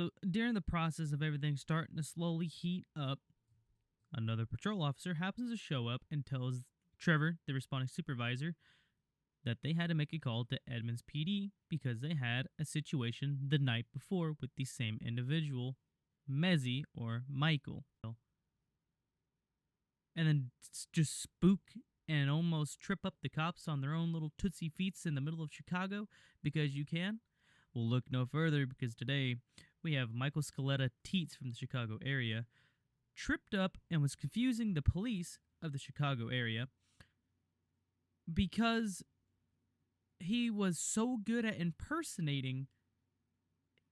So during the process of everything starting to slowly heat up, another patrol officer happens to show up and tells Trevor, the responding supervisor, that they had to make a call to Edmonds PD because they had a situation the night before with the same individual, Mezzy or Michael. And then just spook and almost trip up the cops on their own little tootsie feets in the middle of Chicago because you can. We'll look no further because today we have Michael Scaletta Teets from the Chicago area tripped up and was confusing the police of the Chicago area because he was so good at impersonating,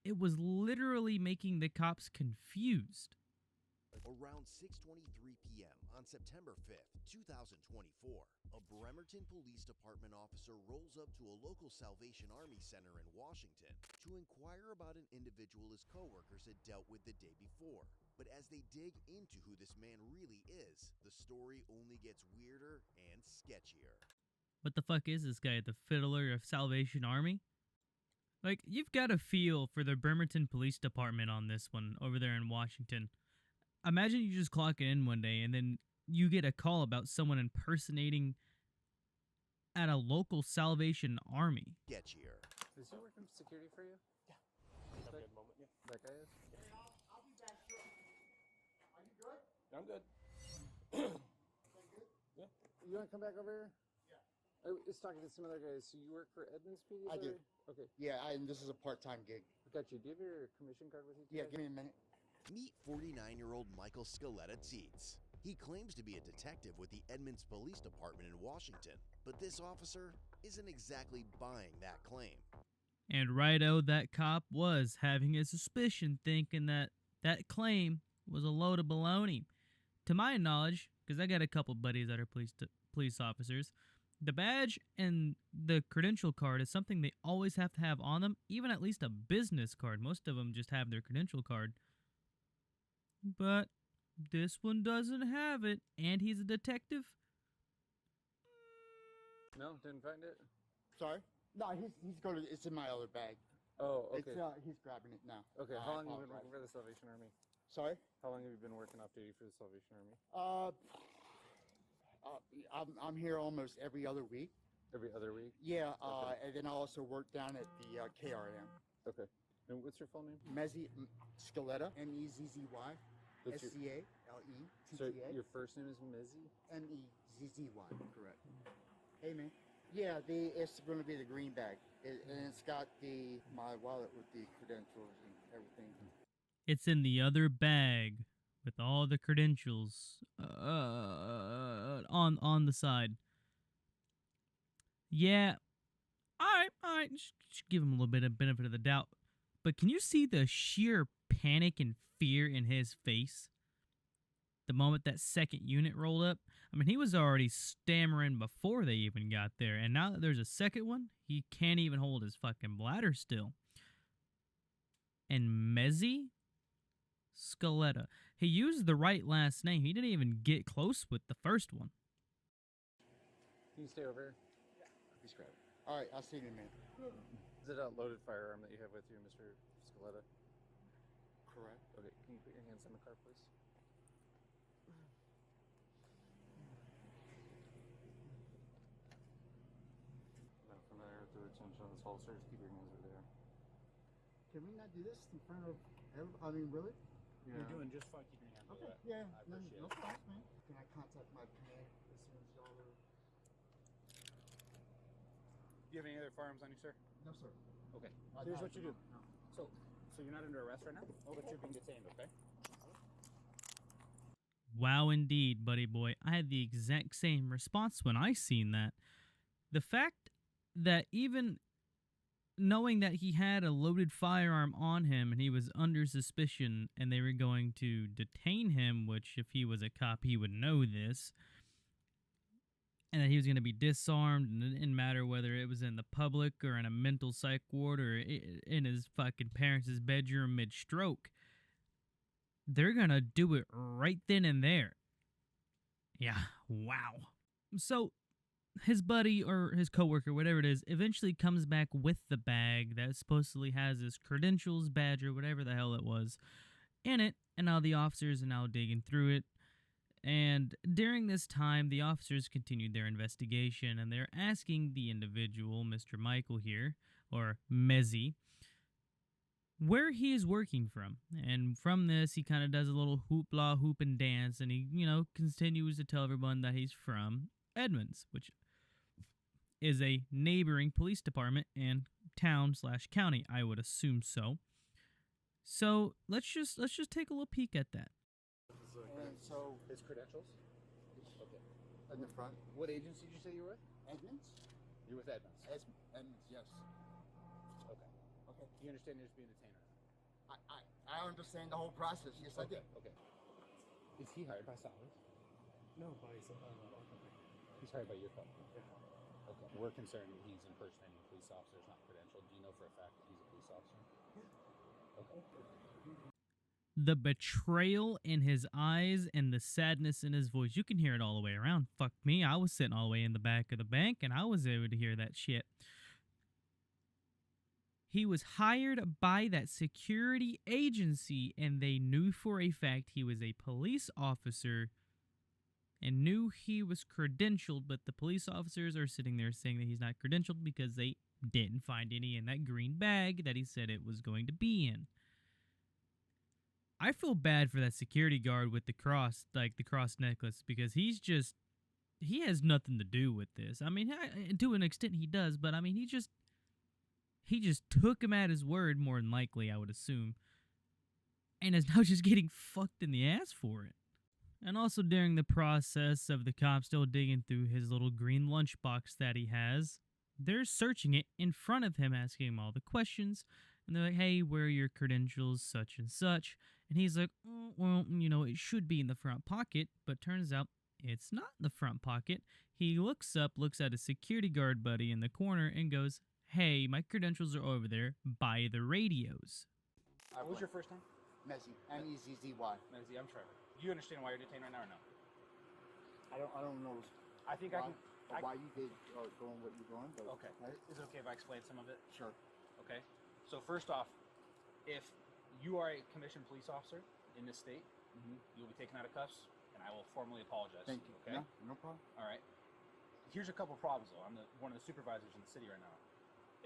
it was literally making the cops confused. Around 6:23 p.m. on September 5th, 2024, a Bremerton Police Department officer rolls up to a local Salvation Army center in Washington to inquire about an individual his coworkers had dealt with the day before. But as they dig into who this man really is, the story only gets weirder and sketchier. What the fuck is this guy, the fiddler of Salvation Army? Like, you've got a feel for the Bremerton Police Department on this one over there in Washington. Imagine you just clock in one day and then you get a call about someone impersonating at a local Salvation Army. Sketchier. Is he working security for you? Yeah. Have a good moment, yeah. That guy is? Yeah. I'll be back shortly. Are you good? I'm good. Okay, good? Yeah. You want to come back over here? Yeah. I was talking to some other guys. So you work for Edmonds PD? I do. Okay. Yeah, and this is a part-time gig. Got you. Do you have your commission card with you? Yeah, give me a minute. Meet 49-year-old Michael Scaletta Teets. He claims to be a detective with the Edmonds Police Department in Washington, but this officer isn't exactly buying that claim. And righto, that cop was having a suspicion, thinking that that claim was a load of baloney. To my knowledge, because I got a couple buddies that are police officers, the badge and the credential card is something they always have to have on them, even at least a business card. Most of them just have their credential card. But this one doesn't have it, and he's a detective. No, didn't find it? Sorry? No, he's going to. It's in my other bag. Oh, okay. He's grabbing it now. Okay, how long have you been apologize. working for the Salvation Army? Sorry? How long have you been working off duty for the Salvation Army? I'm here almost every other week. Every other week? Yeah, Okay. and then I also work down at the KRM. Okay. And what's your full name? Mezzy Scaletta, Mezzy, That's your- Scaletta. So your first name is Mezzy? Mezzy, correct. Hey, man. Yeah, it's going to be the green bag, and it's got my wallet with the credentials and everything. It's in the other bag with all the credentials on the side. Yeah. All right. Just give him a little bit of benefit of the doubt. But can you see the sheer panic and fear in his face the moment that second unit rolled up? I mean, he was already stammering before they even got there, and now that there's a second one, he can't even hold his fucking bladder still. And Mezzy Scaletta, he used the right last name. He didn't even get close with the first one. Can you stay over here? He's grabbing. All right, I'll see you in a minute. Is it a loaded firearm that you have with you, Mr. Scaletta? Correct. Okay, can you put your hands on the car, please? Now from there to attention on this holster, just keep your hands over there. Can we not do this in front of everybody? I mean, really? You're doing just fine. Keep your hand over Okay, that. yeah. I appreciate No it. problem, man. Can I contact my command as soon as y'all are... Do you have any other firearms on you, sir? No, sir. Okay. Uh, Here's no, what you do. no. So you're not under arrest right now, but you're being detained, okay? Wow, indeed, buddy boy. I had the exact same response when I seen that. The fact that even knowing that he had a loaded firearm on him and he was under suspicion and they were going to detain him, which if he was a cop, he would know this, and that he was going to be disarmed, and it didn't matter whether it was in the public or in a mental psych ward or in his fucking parents' bedroom mid-stroke. They're going to do it right then and there. Yeah, wow. So, his buddy or his coworker, whatever it is, eventually comes back with the bag that supposedly has his credentials, badge, or whatever the hell it was in it. And now the officers are now digging through it. And during this time, the officers continued their investigation, and they're asking the individual, Mr. Michael here, or Mezzy, where he is working from. And from this, he kind of does a little hoopla, hoop and dance, and he, continues to tell everyone that he's from Edmonds, which is a neighboring police department and town/county, I would assume so. So let's just take a little peek at that. And so His credentials? Okay. in the front, What agency did you say you were with? Edmonds. You're with Edmonds. Edmonds, yes. Okay. Okay. You understand there's being a detainer? I understand the whole process. Yes, I did. Okay. Is he hired by Salvage? No, by some He's hired by your company? Yeah. Okay. We're concerned that he's impersonating a police officer, not credentialed. Do you know for a fact that he's a police officer? Yeah. Okay. The betrayal in his eyes and the sadness in his voice. You can hear it all the way around. Fuck me. I was sitting all the way in the back of the bank and I was able to hear that shit. He was hired by that security agency and they knew for a fact he was a police officer and knew he was credentialed, but the police officers are sitting there saying that he's not credentialed because they didn't find any in that green bag that he said it was going to be in. I feel bad for that security guard with the cross, like the cross necklace, because he has nothing to do with this. I mean, to an extent he does, but I mean, he just took him at his word more than likely, I would assume, and is now just getting fucked in the ass for it. And also during the process of the cops still digging through his little green lunchbox that he has, they're searching it in front of him, asking him all the questions. And they're like, hey, where are your credentials, such and such? And he's like, oh, well, it should be in the front pocket. But turns out it's not in the front pocket. He looks up, looks at a security guard buddy in the corner and goes, hey, my credentials are over there by the radios. What was your first name? Mezzy. M-E-Z-Z-Y. Mezzy, I'm Trevor. Do you understand why you're detained right now or no? I don't know I think why, I can... why you did doing what you're doing, but Okay. Is it okay if I explain some of it? Sure. Okay. So first off, if you are a commissioned police officer in this state, you'll be taken out of cuffs, and I will formally apologize. Thank you. Okay. No problem. All right. Here's a couple problems though. I'm one of the supervisors in the city right now.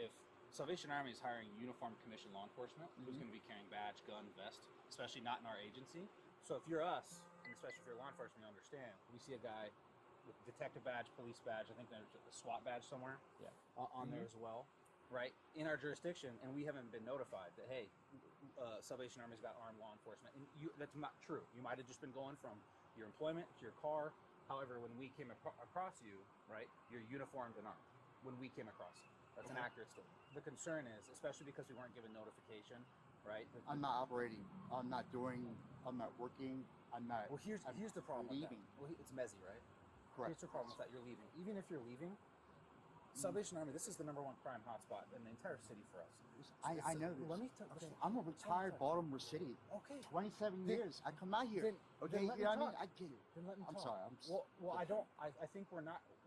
If Salvation Army is hiring uniformed commissioned law enforcement, who's going to be carrying badge, gun, vest, especially not in our agency. So if you're us, and especially if you're law enforcement, you understand. We see a guy with detective badge, police badge. I think there's a SWAT badge somewhere. Yeah. On there as well. Right, in our jurisdiction, and we haven't been notified that, hey, Salvation Army's got armed law enforcement. And that's not true. You might have just been going from your employment to your car. However, when we came across you, right, you're uniformed and armed. When we came across you. That's an accurate statement. The concern is, especially because we weren't given notification, right? I'm not operating. I'm not working. I'm not. Well, here's the problem with that. Leaving. Well, it's Mezzy, right? Correct. Here's the problem with that. You're leaving. Even if you're leaving, Salvation Army, this is the #1 crime hotspot in the entire city for us. I know this. Let me talk. Okay. I'm a retired Baltimore City. Okay. 27 years. I come out here. Then let me you know what I mean? talk. I get it. Then let me I'm talk. sorry. Well, I don't. I think we're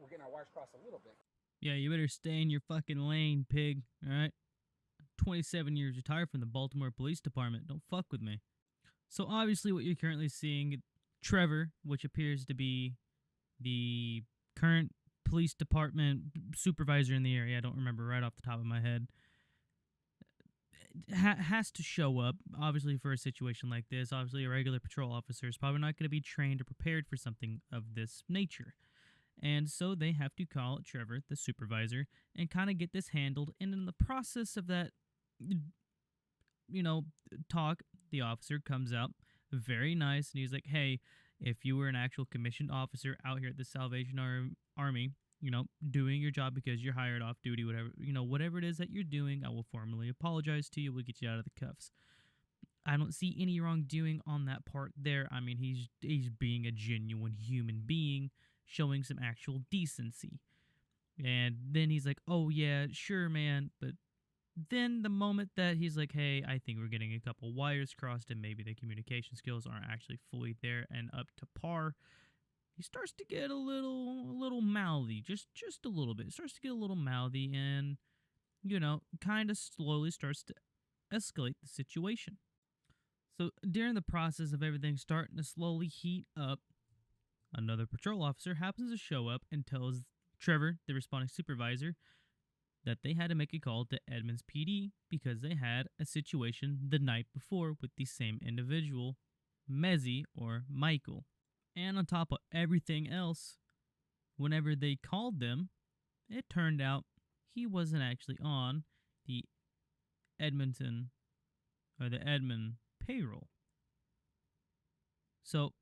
getting our wires crossed a little bit. Yeah, you better stay in your fucking lane, pig, alright? 27 years retired from the Baltimore Police Department. Don't fuck with me. So obviously what you're currently seeing, Trevor, which appears to be the current police department supervisor in the area, I don't remember right off the top of my head, has to show up, obviously, for a situation like this. Obviously, a regular patrol officer is probably not going to be trained or prepared for something of this nature. And so they have to call Trevor, the supervisor, and kind of get this handled. And in the process of that, talk, the officer comes out very nice, and he's like, hey, if you were an actual commissioned officer out here at the Salvation Army, doing your job because you're hired off duty, whatever it is that you're doing, I will formally apologize to you. We'll get you out of the cuffs. I don't see any wrongdoing on that part there. I mean, he's being a genuine human being, showing some actual decency. And then he's like, oh yeah, sure, man. But then the moment that he's like, hey, I think we're getting a couple wires crossed and maybe the communication skills aren't actually fully there and up to par, he starts to get a little mouthy, just a little bit. Starts to get a little mouthy, and kind of slowly starts to escalate the situation. So during the process of everything starting to slowly heat up, another patrol officer happens to show up and tells Trevor, the responding supervisor, that they had to make a call to Edmonds PD because they had a situation the night before with the same individual, Mezzy or Michael. And on top of everything else, whenever they called them, it turned out he wasn't actually on the Edmond payroll. So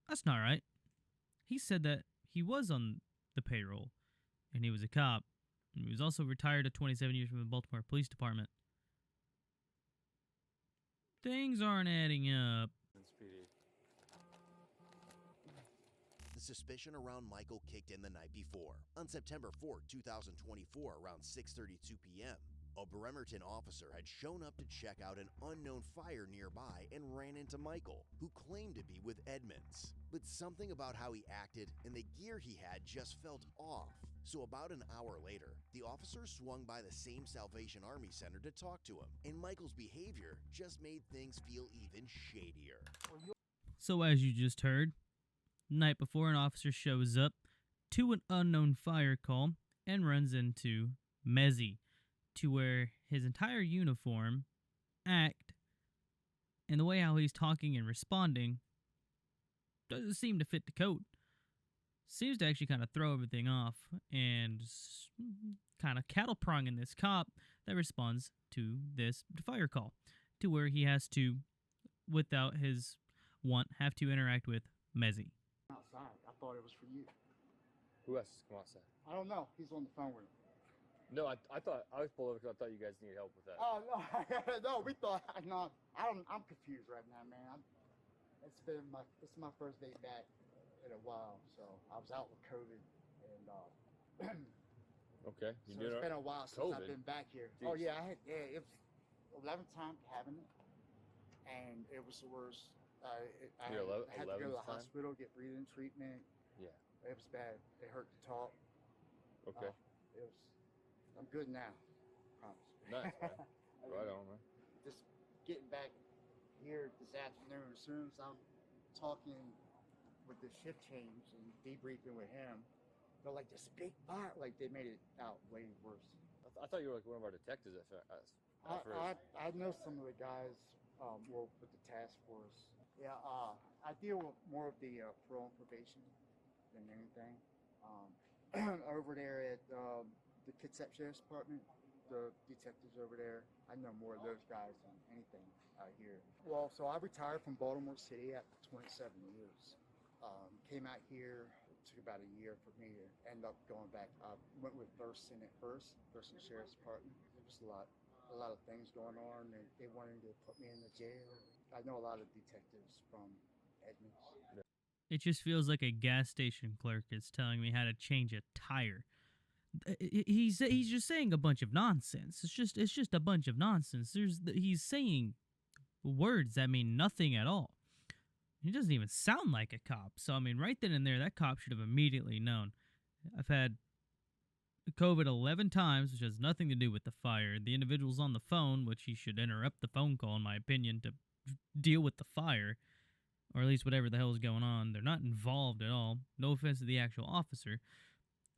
that's not right. He said that he was on the payroll and he was a cop. And he was also retired at 27 years from the Baltimore Police Department. Things aren't adding up. The suspicion around Michael kicked in the night before. On September 4, 2024, around 6:32 p.m., a Bremerton officer had shown up to check out an unknown fire nearby and ran into Michael, who claimed to be with Edmonds. But something about how he acted and the gear he had just felt off. So about an hour later, the officer swung by the same Salvation Army Center to talk to him, and Michael's behavior just made things feel even shadier. So as you just heard, night before, an officer shows up to an unknown fire call and runs into Mezzy, to where his entire uniform, act, and the way how he's talking and responding doesn't seem to fit the code. Seems to actually kind of throw everything off and kind of cattle pronging this cop that responds to this fire call, to where he has to, without his want, have to interact with Mezzy. Outside. I thought it was for you. Who else has come outside? I don't know. He's on the phone with him. No, I thought I was pulled over because I thought you guys needed help with that. Oh no, no, we thought no. I'm confused right now, man. It's my first day back in a while, so I was out with COVID, and Okay, so it's been a while since I've COVID? been back here. Jeez. Oh yeah, it was 11th time having it, and it was the worst. I Your had to go to the 11th time? hospital, get breathing treatment. Yeah. It was bad. It hurt to talk. Okay. I'm good now. Promise. Nice, man. Right on, man. Just getting back here this afternoon, as soon as I'm talking with the shift change and debriefing with him, they're like, this big fire, like they made it out way worse. I thought you were like one of our detectives at first. I know some of the guys work with the task force. Yeah, I deal with more of the parole and probation than anything. Over there at the Kitsap Sheriff's Department, the detectives over there, I know more of those guys than anything out here. Well, so I retired from Baltimore City after 27 years. Came out here, it took about a year for me to end up going back. I went with Thurston at first, Thurston Sheriff's Department. There was a lot of things going on, and they wanted to put me in the jail. I know a lot of detectives from Edmonds. It just feels like a gas station clerk is telling me how to change a tire. He's just saying a bunch of nonsense. It's just a bunch of nonsense. He's saying words that mean nothing at all. He doesn't even sound like a cop. So I mean, right then and there, that cop should have immediately known. I've had COVID 11 times, which has nothing to do with the fire. The individual's on the phone, which he should interrupt the phone call, in my opinion, to deal with the fire, or at least whatever the hell is going on. They're not involved at all. No offense to the actual officer,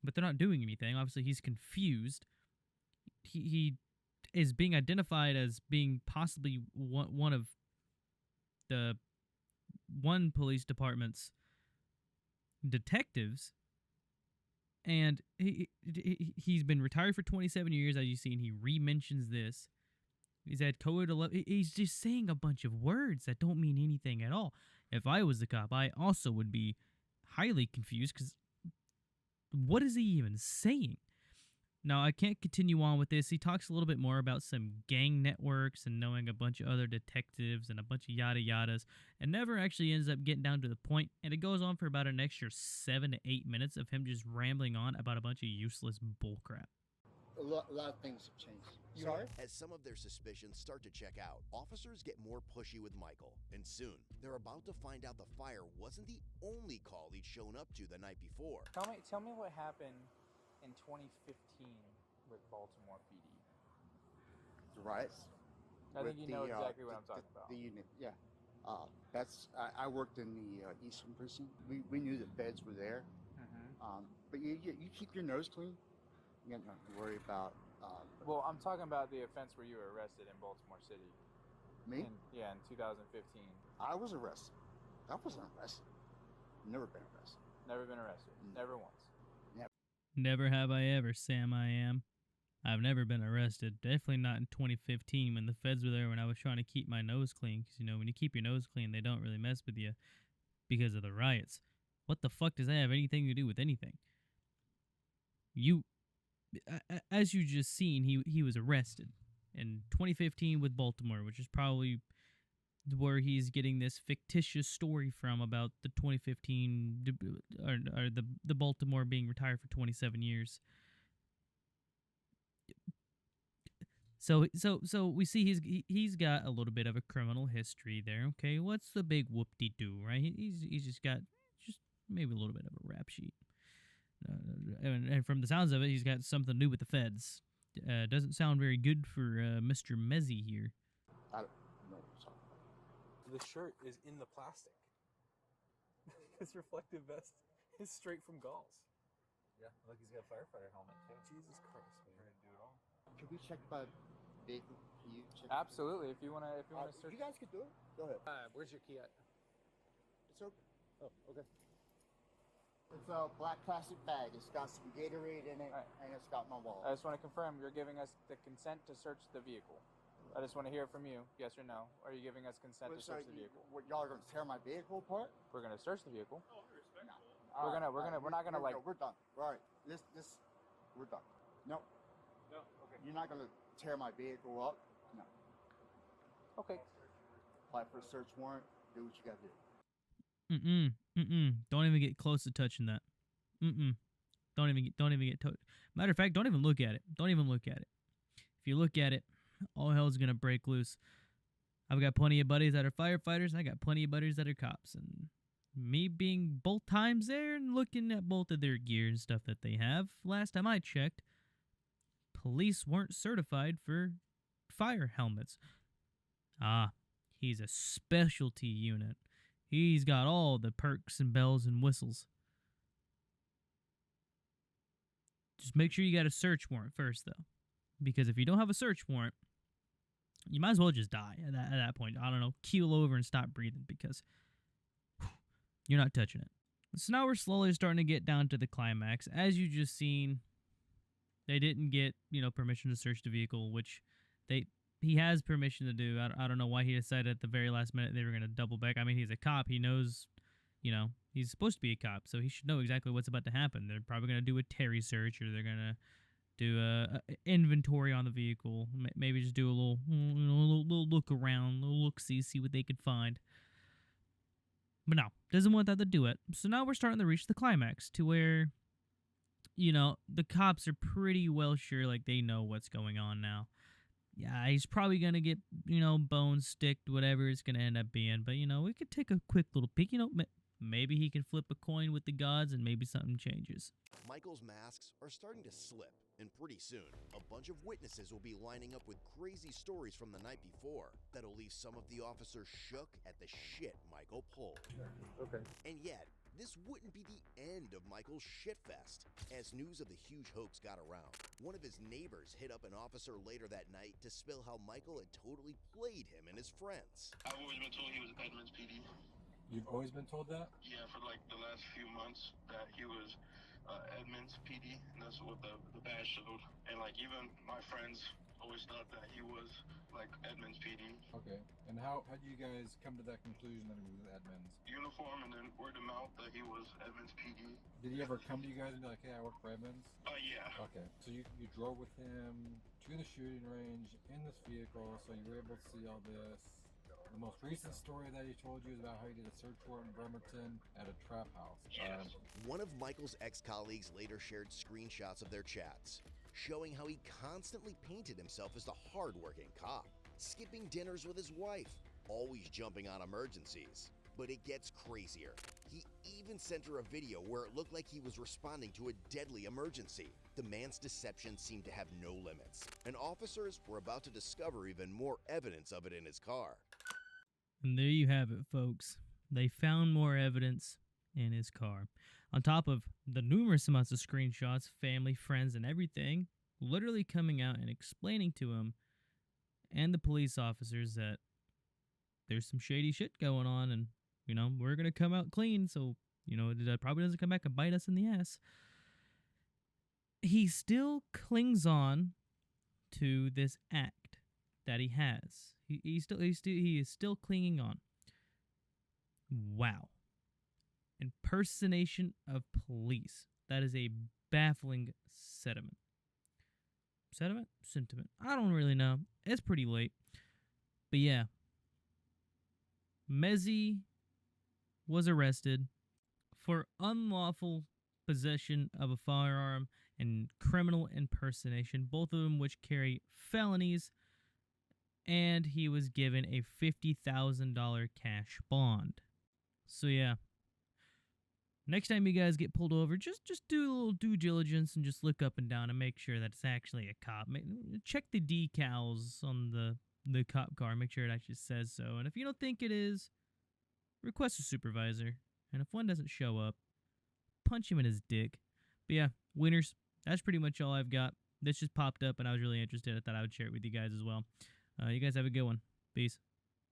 but they're not doing anything. Obviously, he's confused. He is being identified as being possibly one of the one police department's detectives, and he's been retired for 27 years, as you've seen. He re-mentions this. He's had COVID 11. He's just saying a bunch of words that don't mean anything at all. If I was the cop, I also would be highly confused, because what is he even saying? Now, I can't continue on with this. He talks a little bit more about some gang networks and knowing a bunch of other detectives and a bunch of yada yadas, and never actually ends up getting down to the point. And it goes on for about an extra 7 to 8 minutes of him just rambling on about a bunch of useless bullcrap. A lot of things have changed Sorry? As some of their suspicions start to check out, officers get more pushy with Michael, and soon they're about to find out the fire wasn't the only call he'd shown up to the night before. Tell me what happened in 2015 with Baltimore PD. The riots. I think with you know the, exactly what I'm talking about. The unit, yeah. I worked in the Eastern Precinct. We knew the feds were there. But you keep your nose clean. You got nothing to worry about. Well, I'm talking about the offense where you were arrested in Baltimore City. Me? In 2015. I was arrested. I wasn't arrested. Never been arrested. Never been arrested. Never once. Never have I ever, Sam. I am. I've never been arrested. Definitely not in 2015 when the feds were there when I was trying to keep my nose clean. Because, you know, when you keep your nose clean, they don't really mess with you because of the riots. What the fuck does that have anything to do with anything? As you just seen, he was arrested in 2015 with Baltimore, which is probably where he's getting this fictitious story from about the 2015 or the Baltimore being retired for 27 years. So we see he's got a little bit of a criminal history there. Okay, what's the big whoop-de-doo, right? He's just got maybe a little bit of a rap sheet. And from the sounds of it, he's got something to do with the feds. Doesn't sound very good for Mr. Mezzy here. I don't know. Sorry. The shirt is in the plastic. His reflective vest is straight from Galls. Yeah, look, he's got a firefighter helmet too. Jesus Christ, man. We're gonna do it all. Can we check by vehicle? Can you check? Absolutely. If you wanna search. You guys could do it. Go ahead. Where's your key at? It's open. Oh, okay. It's a black plastic bag. It's got some Gatorade in it, Alright. and it's got my wallet. I just want to confirm you're giving us the consent to search the vehicle. I just want to hear from you, yes or no. Are you giving us consent to search the vehicle? What, y'all are gonna tear my vehicle apart? We're gonna search the vehicle. No. We're not gonna like. No, we're done. All right, we're done. No, No, okay. you're not gonna tear my vehicle up. No. Okay. Apply for a search warrant. Do what you gotta do. Don't even get close to touching that. Don't even get touched. Matter of fact, don't even look at it. Don't even look at it. If you look at it, all hell's gonna break loose. I've got plenty of buddies that are firefighters. I got plenty of buddies that are cops, and me being both times there and looking at both of their gear and stuff that they have. Last time I checked, police weren't certified for fire helmets. He's a specialty unit. He's got all the perks and bells and whistles. Just make sure you got a search warrant first, though. Because if you don't have a search warrant, you might as well just die at that point. I don't know, keel over and stop breathing because you're not touching it. So now we're slowly starting to get down to the climax. As you just seen, they didn't get, permission to search the vehicle, which he has permission to do. I don't know why he decided at the very last minute they were going to double back. I mean, he's a cop. He knows, he's supposed to be a cop, so he should know exactly what's about to happen. They're probably going to do a Terry search, or they're going to do a inventory on the vehicle. Maybe just do a little look around, a little look-see, see what they could find. But no, doesn't want that to do it. So now we're starting to reach the climax to where, the cops are pretty well sure, like, they know what's going on now. Yeah, he's probably going to get, bones sticked, whatever it's going to end up being. But, we could take a quick little peek. Maybe he can flip a coin with the gods and maybe something changes. Michael's masks are starting to slip, and pretty soon, a bunch of witnesses will be lining up with crazy stories from the night before that'll leave some of the officers shook at the shit Michael pulled. Okay. And yet, this wouldn't be the end of Michael's shitfest. As news of the huge hoax got around, one of his neighbors hit up an officer later that night to spill how Michael had totally played him and his friends. I've always been told he was Edmonds PD. You've always been told that? Yeah, for like the last few months that he was Edmonds PD, and that's what the badge showed. And like even my friends always thought that he was like Edmonds PD. Okay. And how do you guys come to that conclusion that he was Edmonds? Uniform and then word of mouth that he was Edmonds PD. Did he ever come to you guys and be like, hey, I work for Edmonds? Yeah. Okay. So you drove with him to the shooting range in this vehicle, so you were able to see all this. The most recent story that he told you is about how he did a search warrant in Bremerton at a trap house. Yes. One of Michael's ex-colleagues later shared screenshots of their chats, showing how he constantly painted himself as the hard-working cop, skipping dinners with his wife, always jumping on emergencies. But it gets crazier. He even sent her a video where it looked like he was responding to a deadly emergency. The man's deception seemed to have no limits, and officers were about to discover even more evidence of it in his car. And there you have it, folks. They found more evidence in his car. On top of the numerous amounts of screenshots, family, friends, and everything, literally coming out and explaining to him and the police officers that there's some shady shit going on, and, you know, we're going to come out clean, so, you know, it probably doesn't come back and bite us in the ass. He still clings on to this act that he has. He is still clinging on. Wow. Impersonation of police. That is a baffling sentiment. Sentiment? I don't really know. It's pretty late. But yeah. Mezzy was arrested for unlawful possession of a firearm and criminal impersonation, both of them which carry felonies, and he was given a $50,000 cash bond. So yeah. Next time you guys get pulled over, just do a little due diligence and just look up and down and make sure that it's actually a cop. Check the decals on the cop car, make sure it actually says so. And if you don't think it is, request a supervisor. And if one doesn't show up, punch him in his dick. But yeah, winners, that's pretty much all I've got. This just popped up and I was really interested. I thought I would share it with you guys as well. You guys have a good one. Peace.